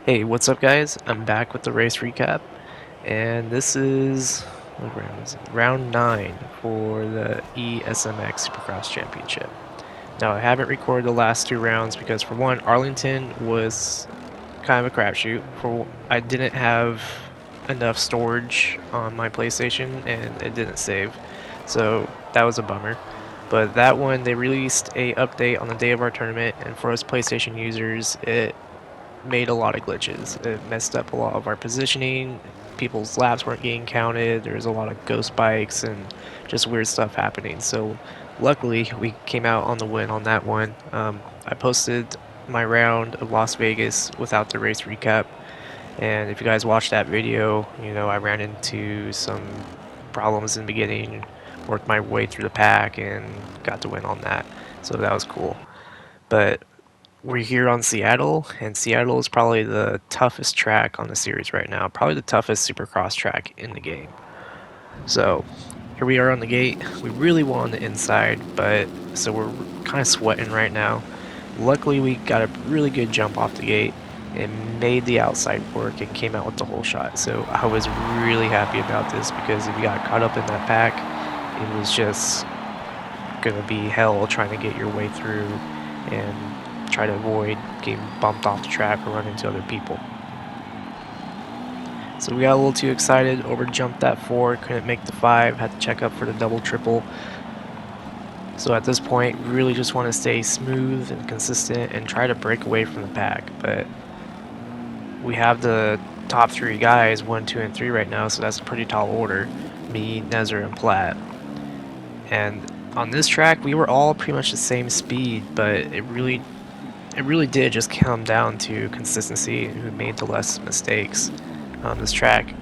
Hey, what's up, guys? I'm back with the race recap, and this is what round is it? Round 9 for the Esmx Supercross Championship. Now, I haven't recorded the last two rounds because, for one, Arlington was kind of a crapshoot. For I didn't have enough storage on my PlayStation, and it didn't save, so that was a bummer. But that one, they released a update on the day of our tournament, and for us PlayStation users, it made a lot of glitches. It messed up a lot of our positioning. People's laps weren't getting counted. There was a lot of ghost bikes and just weird stuff happening. So luckily we came out on the win on that one. I posted my round of Las Vegas without the race recap. And if you guys watched that video, you know I ran into some problems in the beginning, worked my way through the pack and got to win on that. So that was cool. But we're here on Seattle, and Seattle is probably the toughest track on the series right now. Probably the toughest supercross track in the game. So here we are on the gate. We really want on the inside, but so we're kind of sweating right now. Luckily, we got a really good jump off the gate and made the outside work and came out with the whole shot. So I was really happy about this because if you got caught up in that pack, it was just gonna be hell trying to get your way through and try to avoid getting bumped off the track or run into other people. So we got a little too excited, over jumped that 4, couldn't make the 5, had to check up for the double triple. So at this point, really just want to stay smooth and consistent and try to break away from the pack. But we have the top 3 guys, 1, 2, and 3 right now, so that's a pretty tall order. Me, Nezra, and Platt. And on this track, we were all pretty much the same speed, but it really did just come down to consistency and who made the less mistakes. This track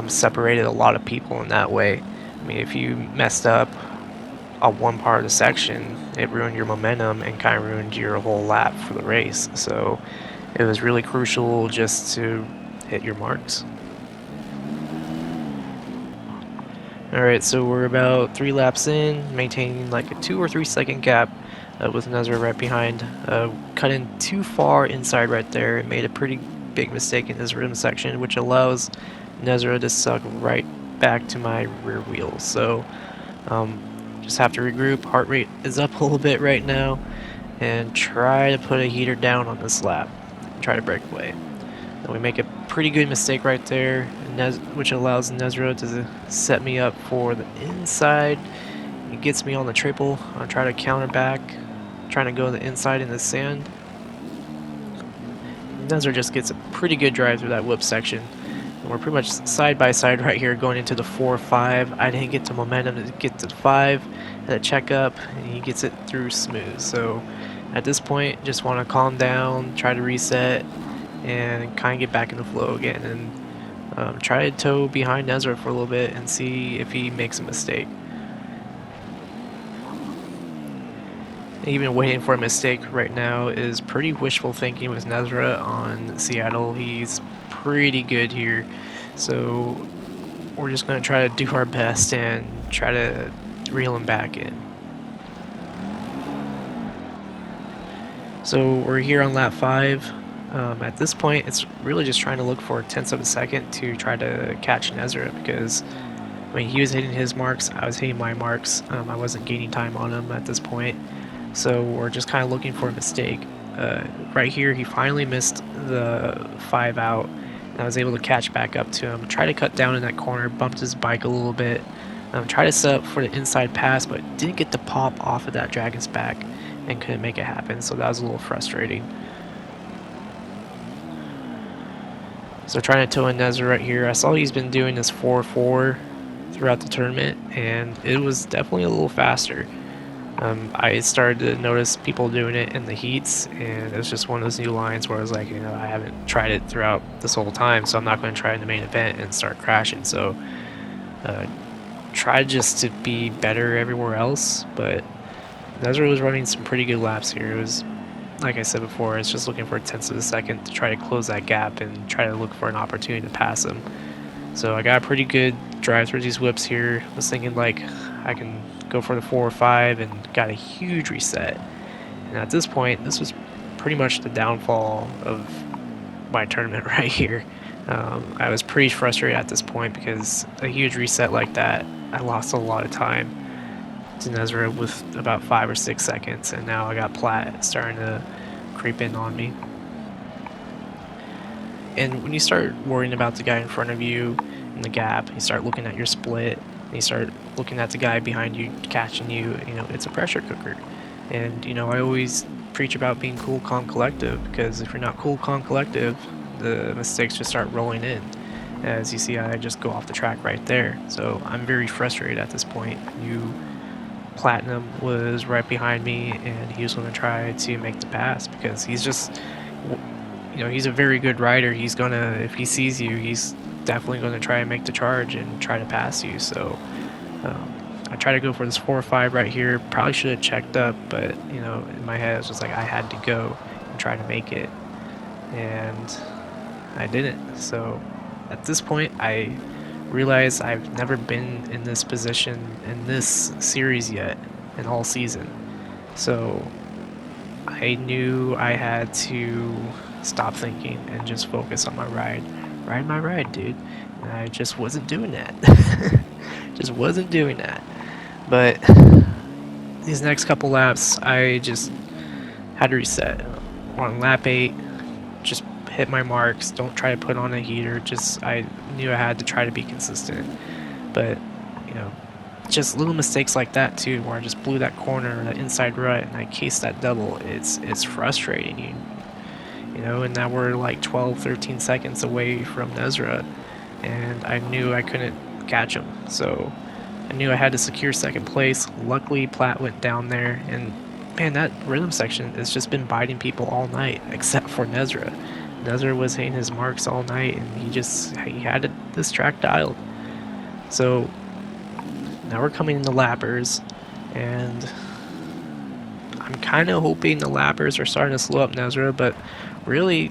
separated a lot of people in that way. I mean, if you messed up on one part of the section, it ruined your momentum and kind of ruined your whole lap for the race. So it was really crucial just to hit your marks. Alright, so we're about 3 laps in, maintaining like a 2 or 3 second gap with Nezra right behind. Cut in too far inside right there and made a pretty big mistake in his rim section, which allows Nezra to suck right back to my rear wheel. So just have to regroup. Heart rate is up a little bit right now and try to put a heater down on this lap. Try to break away. And we make a pretty good mistake right there, which allows Nezra to set me up for the inside. It gets me on the triple. I'll try to counter back, trying to go the inside in the sand. Nezra just gets a pretty good drive through that whip section. And we're pretty much side by side right here going into the 4-5. I didn't get the momentum to get to the 5. Had a check up, and he gets it through smooth. So at this point, just want to calm down, try to reset, and kind of get back in the flow again, and try to tow behind Nezra for a little bit and see if he makes a mistake. Even waiting for a mistake right now is pretty wishful thinking with Nezra on Seattle. He's pretty good here, so we're just going to try to do our best and try to reel him back in. So we're here on lap 5. At this point, it's really just trying to look for tenths of a second to try to catch Nezra, because I mean, he was hitting his marks, I was hitting my marks. I wasn't gaining time on him at this point, so we're just kind of looking for a mistake. Right here, he finally missed the 5 out, and I was able to catch back up to him. Try to cut down in that corner, bumped his bike a little bit. Try to set up for the inside pass, but didn't get the pop off of that dragon's back and couldn't make it happen, so that was a little frustrating. So trying to tow in Nezra right here. I saw he's been doing this 4-4 throughout the tournament, and it was definitely a little faster. I started to notice people doing it in the heats, and it was just one of those new lines where I was like, you know, I haven't tried it throughout this whole time, so I'm not going to try it in the main event and start crashing. So tried just to be better everywhere else, but Nezra was running some pretty good laps here. It was, like I said before, it's just looking for tenths of a second to try to close that gap and try to look for an opportunity to pass him. So I got a pretty good drive through these whips here. I was thinking like I can go for the 4 or 5 and got a huge reset. And at this point, this was pretty much the downfall of my tournament right here. I was pretty frustrated at this point because a huge reset like that, I lost a lot of time to nesrah with about 5 or 6 seconds, and now I got plat starting to creep in on me. And when you start worrying about the guy in front of you in the gap, you start looking at your split, and you start looking at the guy behind you catching you, it's a pressure cooker. And, I always preach about being cool, calm, collective, because if you're not cool, calm, collective, the mistakes just start rolling in. As you see, I just go off the track right there. So I'm very frustrated at this point. Platinum was right behind me, and he was going to try to make the pass because he's just, he's a very good rider. He's gonna, if he sees you, he's definitely going to try and make the charge and try to pass you. So I try to go for this 4 or 5 right here. Probably should have checked up, but in my head, it's just like I had to go and try to make it, and I didn't. So at this point, I realize I've never been in this position in this series yet, in all season. So I knew I had to stop thinking and just focus on my ride. Ride my ride, dude. And I just wasn't doing that. Just wasn't doing that. But these next couple laps, I just had to reset. On lap 8, just hit my marks. Don't try to put on a heater. I knew I had to try to be consistent. But, just little mistakes like that too, where I just blew that corner, that inside rut, and I cased that double. It's frustrating, and now we're like 12, 13 seconds away from nesrah, and I knew I couldn't catch him. So I knew I had to secure second place. Luckily, Plat went down there, and man, that rhythm section has just been biting people all night, except for nesrah. Nesrah was hitting his marks all night, and he had this track dialed. So now we're coming into lappers, and I'm kind of hoping the lappers are starting to slow up nesrah, but really,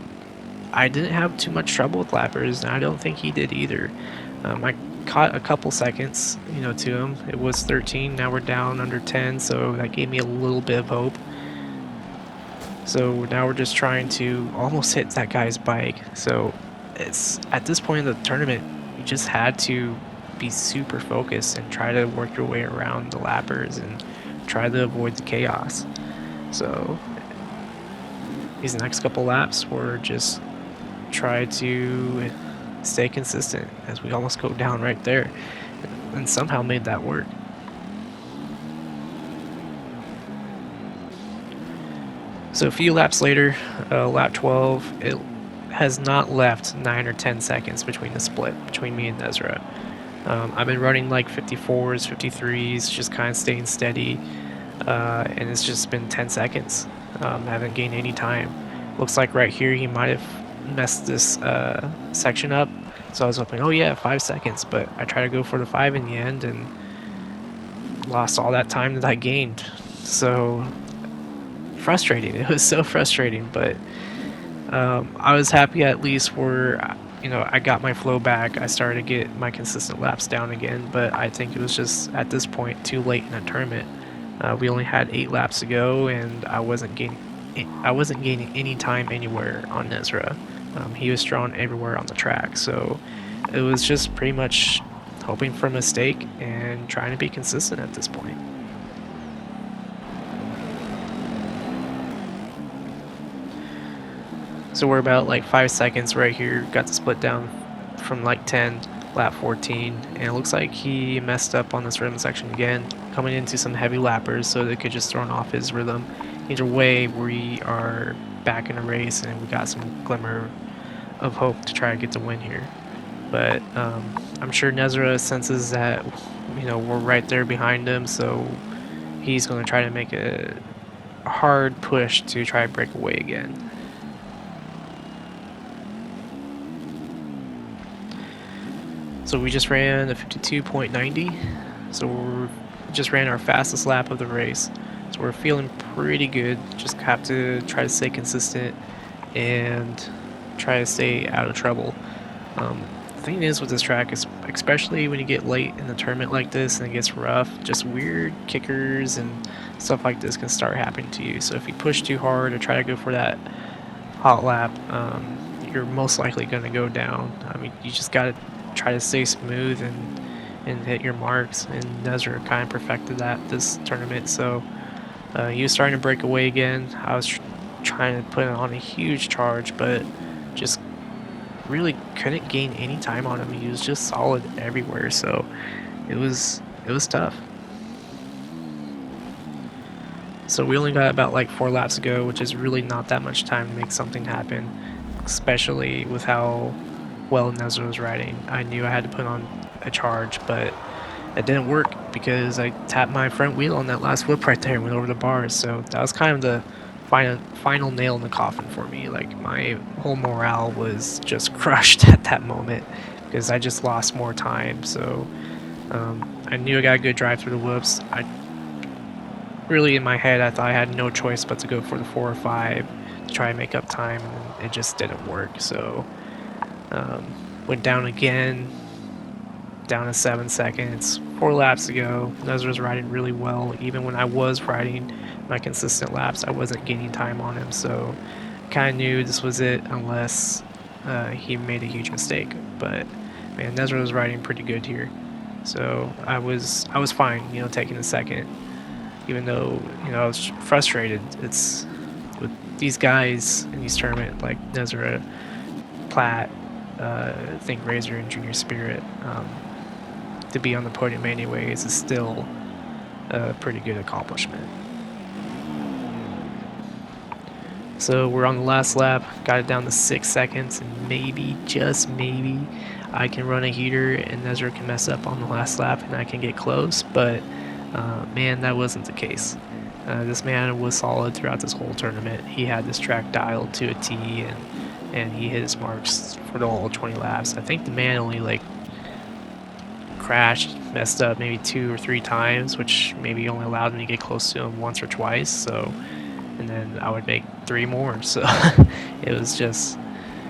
I didn't have too much trouble with lappers, and I don't think he did either. I caught a couple seconds, to him. It was 13, now we're down under 10, so that gave me a little bit of hope. So now we're just trying to almost hit that guy's bike. So it's at this point in the tournament, you just had to be super focused and try to work your way around the lappers and try to avoid the chaos. So these next couple laps were just try to stay consistent, as we almost go down right there, and somehow made that work. So a few laps later, lap 12, it has not left 9 or 10 seconds between the split between me and nesrah. I've been running like 54s, 53s, just kind of staying steady, and it's just been 10 seconds. I haven't gained any time. Looks like right here he might have messed this section up, so I was hoping, oh yeah, 5 seconds, but I tried to go for the 5 in the end and lost all that time that I gained. So frustrating. It was so frustrating, but I was happy at least where I got my flow back. I started to get my consistent laps down again, but I think it was just at this point too late in the tournament. We only had 8 laps to go, and I wasn't gaining any time anywhere on nesrah. He was strong everywhere on the track, so it was just pretty much hoping for a mistake and trying to be consistent at this point. So we're about like 5 seconds right here, got the split down from like 10, lap 14, and it looks like he messed up on this rhythm section again, coming into some heavy lappers so they could just throw off his rhythm. Either way, we are back in the race, and we got some glimmer of hope to try to get the win here. But I'm sure nesrah senses that we're right there behind him, so he's going to try to make a hard push to try to break away again. So we just ran a 52.90, so we just ran our fastest lap of the race. So we're feeling pretty good. Just have to try to stay consistent and try to stay out of trouble. The thing is with this track is, especially when you get late in the tournament like this and it gets rough, just weird kickers and stuff like this can start happening to you. So if you push too hard or try to go for that hot lap, you're most likely going to go down. I mean, you just got to try to stay smooth and hit your marks, and nesrah kind of perfected that this tournament. So he was starting to break away again. I was trying to put on a huge charge, but just really couldn't gain any time on him. He was just solid everywhere, so it was tough. So we only got about like 4 laps to go, which is really not that much time to make something happen, especially with how well nesrah was riding. I knew I had to put on a charge, but it didn't work because I tapped my front wheel on that last whip right there and went over the bars. So that was kind of the final nail in the coffin for me. Like, my whole morale was just crushed at that moment because I just lost more time. So I knew I got a good drive through the whoops. I really, in my head, I thought I had no choice but to go for the 4 or 5 to try and make up time, and it just didn't work. So um, went down again, down to 7 seconds. 4 laps to go. nesrah was riding really well. Even when I was riding my consistent laps, I wasn't gaining time on him. So kind of knew this was it unless he made a huge mistake. But man, nesrah was riding pretty good here. So I was fine, taking a second, even though I was frustrated. It's with these guys in these tournaments like nesrah, Platt, Think Razor, and Junior Spirit. To be on the podium anyways is still a pretty good accomplishment. So we're on the last lap, got it down to 6 seconds, and maybe, just maybe, I can run a heater and nesrah can mess up on the last lap and I can get close, but man, that wasn't the case. This man was solid throughout this whole tournament. He had this track dialed to a T, and he hit his marks for the whole 20 laps. I think the man only like crashed, messed up maybe 2 or 3 times, which maybe only allowed me to get close to him once or twice. So, and then I would make 3 more. So it was just,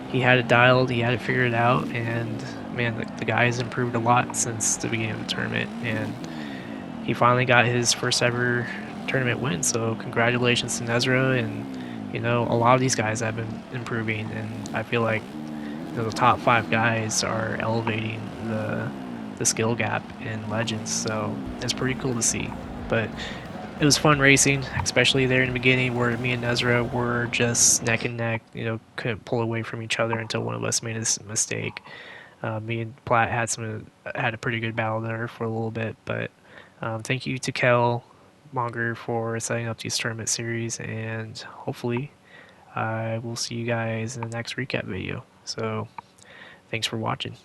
he had it dialed, he had it figured out, and man, the guy has improved a lot since the beginning of the tournament, and he finally got his first ever tournament win. So congratulations to nesrah, and a lot of these guys have been improving, and I feel like the top 5 guys are elevating the skill gap in Legends, so it's pretty cool to see. But it was fun racing, especially there in the beginning where me and nesrah were just neck and neck, couldn't pull away from each other until one of us made a mistake. Me and Platt had a pretty good battle there for a little bit, but thank you to Kel Monger for setting up these tournament series, and hopefully I will see you guys in the next recap video. So thanks for watching.